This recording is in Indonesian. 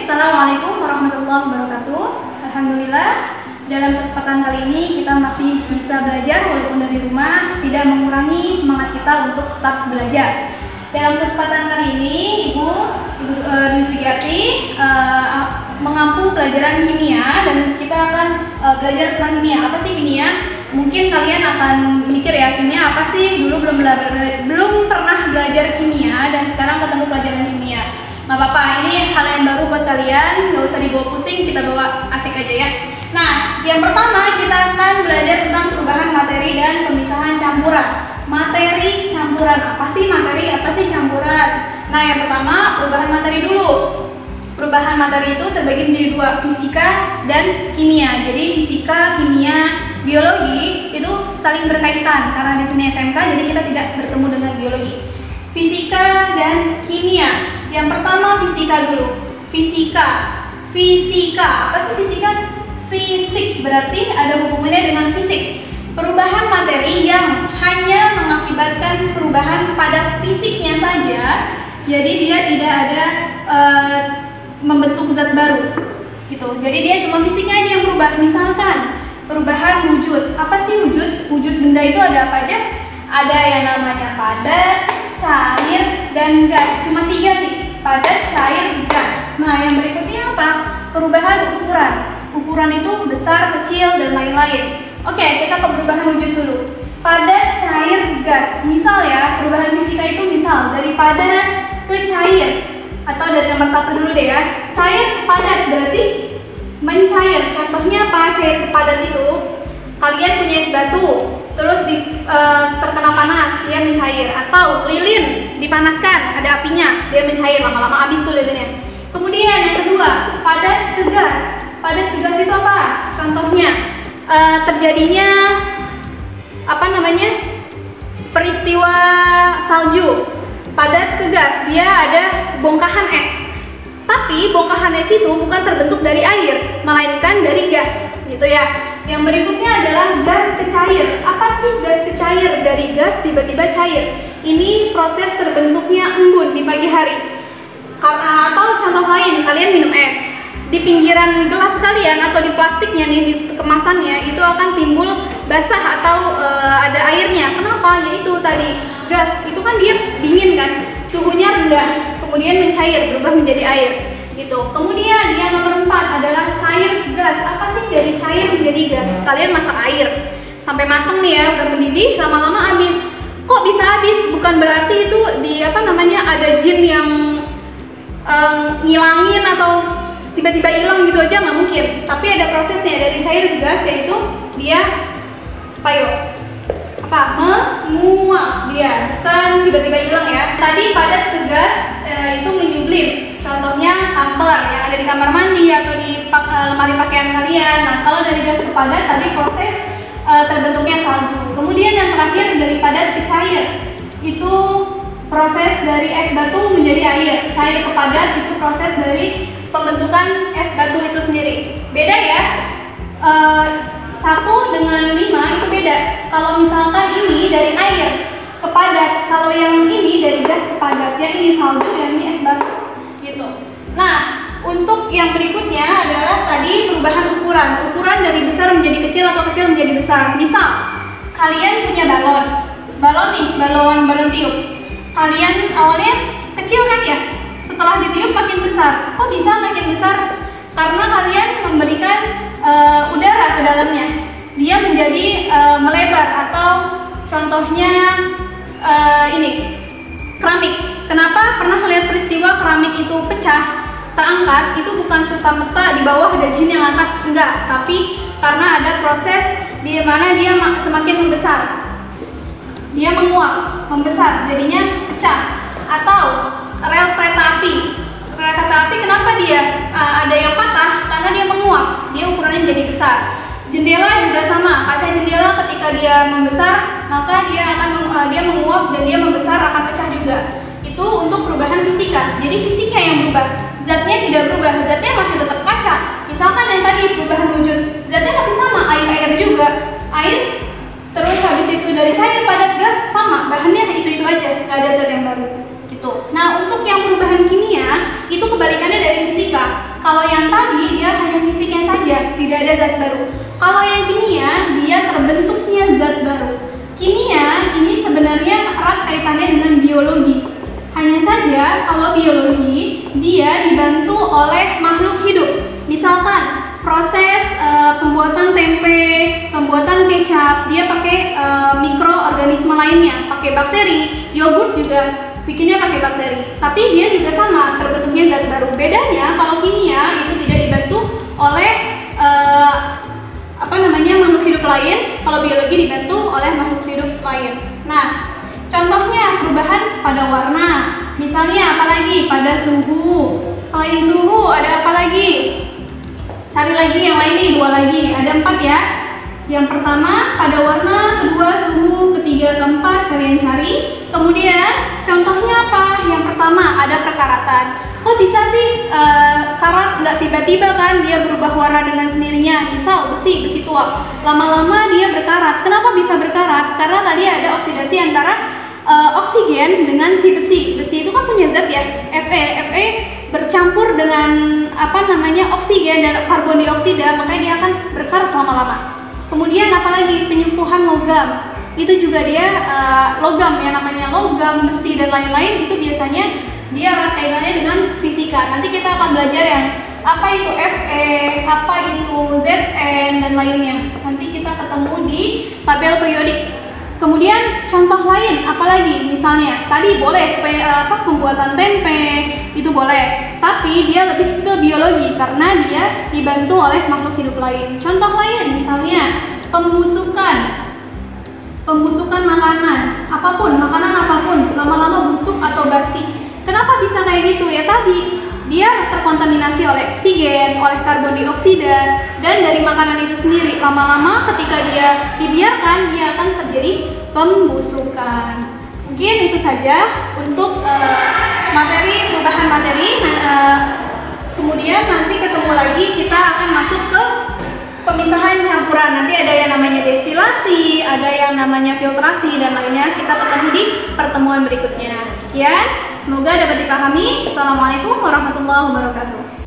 Assalamualaikum warahmatullahi wabarakatuh. Alhamdulillah, dalam kesempatan kali ini kita masih bisa belajar walaupun dari rumah, tidak mengurangi semangat kita untuk tetap belajar. Dalam kesempatan kali ini, Ibu Dwi Sugiarti mengampu pelajaran kimia dan kita akan belajar tentang kimia. Apa sih kimia? Mungkin kalian akan mikir ya, kimia apa sih? Dulu belum pernah belajar kimia dan sekarang ketemu pelajaran kimia. Nggak apa-apa, ini hal yang baru buat kalian, nggak usah dibawa pusing, kita bawa asik aja ya. Nah, yang pertama kita akan belajar tentang perubahan materi dan pemisahan campuran. Materi, campuran, apa sih materi, apa sih campuran? Nah, yang pertama perubahan materi dulu. Perubahan materi itu terbagi menjadi dua, fisika dan kimia. Jadi fisika, kimia, biologi itu saling berkaitan karena di sini SMK, jadi kita tidak bertemu dengan biologi. Fisika dan kimia. Yang pertama fisika dulu. Fisika. Apa sih fisika? Fisik berarti ada hubungannya dengan fisik. Perubahan materi yang hanya mengakibatkan perubahan pada fisiknya saja. Jadi dia tidak ada membentuk zat baru. Gitu. Jadi dia cuma fisiknya aja yang berubah. Misalkan perubahan wujud. Apa sih wujud? Wujud benda itu ada apa aja? Ada yang namanya padat, cair, dan gas. Cuma tiga nih, padat, cair, gas. Nah, yang berikutnya apa? Perubahan ukuran. Ukuran itu besar, kecil, dan lain-lain. Oke, kita ke perubahan wujud dulu. Padat, cair, gas. Misal ya, perubahan fisika itu misal dari padat ke cair. Atau dari nomor satu dulu deh ya. Cair ke padat berarti mencair. Contohnya apa? Cair ke padat itu, kalian punya es batu, terus terkena panas, dia mencair. Atau lilin dipanaskan, ada apinya, dia mencair, lama-lama habis tuh lilinnya. Kemudian yang kedua, padat ke gas. Padat ke gas itu apa? Contohnya terjadinya peristiwa salju. Padat ke gas, dia ada bongkahan es. Tapi bongkahan es itu bukan terbentuk dari air, melainkan dari gas, gitu ya. Yang berikutnya adalah gas ke cair. Apa sih gas ke cair? Dari gas tiba-tiba cair. Ini proses terbentuknya embun di pagi hari. Atau contoh lain, kalian minum es. Di pinggiran gelas kalian atau di plastiknya nih, di kemasannya itu akan timbul basah atau ada airnya. Kenapa? Yaitu tadi gas. Itu kan dia dingin kan, suhunya rendah, kemudian mencair, berubah menjadi air. Gitu. Kemudian yang nomor 4 adalah cair gas. Apa sih dari cair menjadi gas? Kalian masak air sampai matang nih ya, udah mendidih, lama-lama habis. Kok bisa habis? Bukan berarti itu ada jin yang ngilangin atau tiba-tiba hilang gitu aja, nggak mungkin. Tapi ada prosesnya dari cair ke gas, yaitu dia menguap dia, bukan tiba-tiba hilang ya. Tadi padat ke gas itu menyublim. Contohnya tumbler yang ada di kamar mandi atau di lemari pakaian kalian. Nah, kalau dari gas ke padat tadi proses terbentuknya salju. Kemudian yang terakhir dari padat ke cair, itu proses dari es batu menjadi air. Cair ke padat itu proses dari pembentukan es batu itu sendiri. Beda ya. 1 dengan 5 itu beda. Kalau misalkan ini dari air ke padat, kalau yang ini dari gas ke padat, yang ini salju, yang ini es batu, gitu. Nah, untuk yang berikutnya adalah tadi perubahan ukuran. Ukuran dari besar menjadi kecil atau kecil menjadi besar. Misal, kalian punya balon tiup. Kalian awalnya kecil kan ya? Setelah ditiup makin besar. Kok bisa makin besar? Karena kalian memberikan udara ke dalamnya. Dia menjadi melebar, atau contohnya keramik. Kenapa pernah lihat peristiwa keramik itu pecah, terangkat? Itu bukan serta-merta di bawah ada jin yang angkat, enggak. Tapi karena ada proses di mana dia semakin membesar. Dia menguap, membesar, jadinya pecah. Atau rel kereta api. Rel kereta api kenapa dia ada yang patah? Karena dia menguap, dia ukurannya menjadi besar. Jendela juga sama, kaca jendela ketika dia membesar, maka dia menguap dan dia membesar, akan pecah juga. Itu untuk perubahan fisika. Jadi fisiknya yang berubah, zatnya tidak berubah, zatnya masih tetap kaca. Misalkan yang tadi perubahan wujud, zatnya masih sama, air juga. Air, terus habis itu dari cair padat gas sama, bahannya itu aja, nggak ada zat yang baru. Gitu. Nah, untuk yang perubahan kimia itu kebalikannya dari fisika. Kalau yang tadi dia hanya fisiknya saja, tidak ada zat baru. Kalau yang kimia, dia terbentuknya zat baru. Kimia ini sebenarnya erat kaitannya dengan biologi. Hanya saja kalau biologi dia dibantu oleh makhluk hidup. Misalkan proses pembuatan tempe, pembuatan kecap, dia pakai mikroorganisme lainnya, pakai bakteri. Yogurt juga bikinnya pakai bakteri. Tapi dia juga sama, terbentuknya zat baru. Bedanya kalau kimia itu tidak dibantu oleh makhluk hidup lain, kalau biologi dibantu oleh makhluk hidup lain. Nah, contohnya perubahan pada warna, misalnya apalagi pada suhu. Selain suhu ada apa lagi? Cari lagi yang lain nih, 2 lagi, ada 4 ya. Yang pertama pada warna, kedua suhu, ketiga keempat kalian cari. Kemudian contohnya apa? Yang pertama ada perkaratan. Kok bisa sih karat nggak tiba-tiba kan dia berubah warna dengan sendirinya? Misal besi tua, lama-lama dia berkarat. Kenapa bisa berkarat? Karena tadi ada oksidasi antara oksigen dengan si besi. Besi itu kan punya zat ya, Fe bercampur dengan oksigen dan karbon dioksida, makanya dia akan berkarat lama-lama. Kemudian apalagi penyempuhan logam, itu juga dia logam, yang namanya logam, besi dan lain-lain itu biasanya dia erat kaitannya dengan fisika. Nanti kita akan belajar yang apa itu Fe, apa itu Zn dan lainnya. Nanti kita ketemu di tabel periodik. Kemudian contoh lain apalagi, misalnya tadi boleh pembuatan tempe itu boleh, tapi dia lebih ke biologi karena dia dibantu oleh makhluk hidup lain. Contoh lain misalnya pembusukan makanan apapun lama-lama busuk atau basi. Kenapa bisa kayak gitu ya? Tadi dia terkontaminasi oleh oksigen, oleh karbon dioksida, dan dari makanan itu sendiri lama-lama ketika dia dibiarkan dia akan terjadi pembusukan. Mungkin itu saja untuk perubahan materi. Kemudian nanti ketemu lagi kita akan masuk ke pemisahan campuran. Nanti ada yang namanya destilasi, ada yang namanya filtrasi dan lainnya. Kita ketemu di pertemuan berikutnya. Sekian, semoga dapat dipahami. Assalamualaikum warahmatullahi wabarakatuh.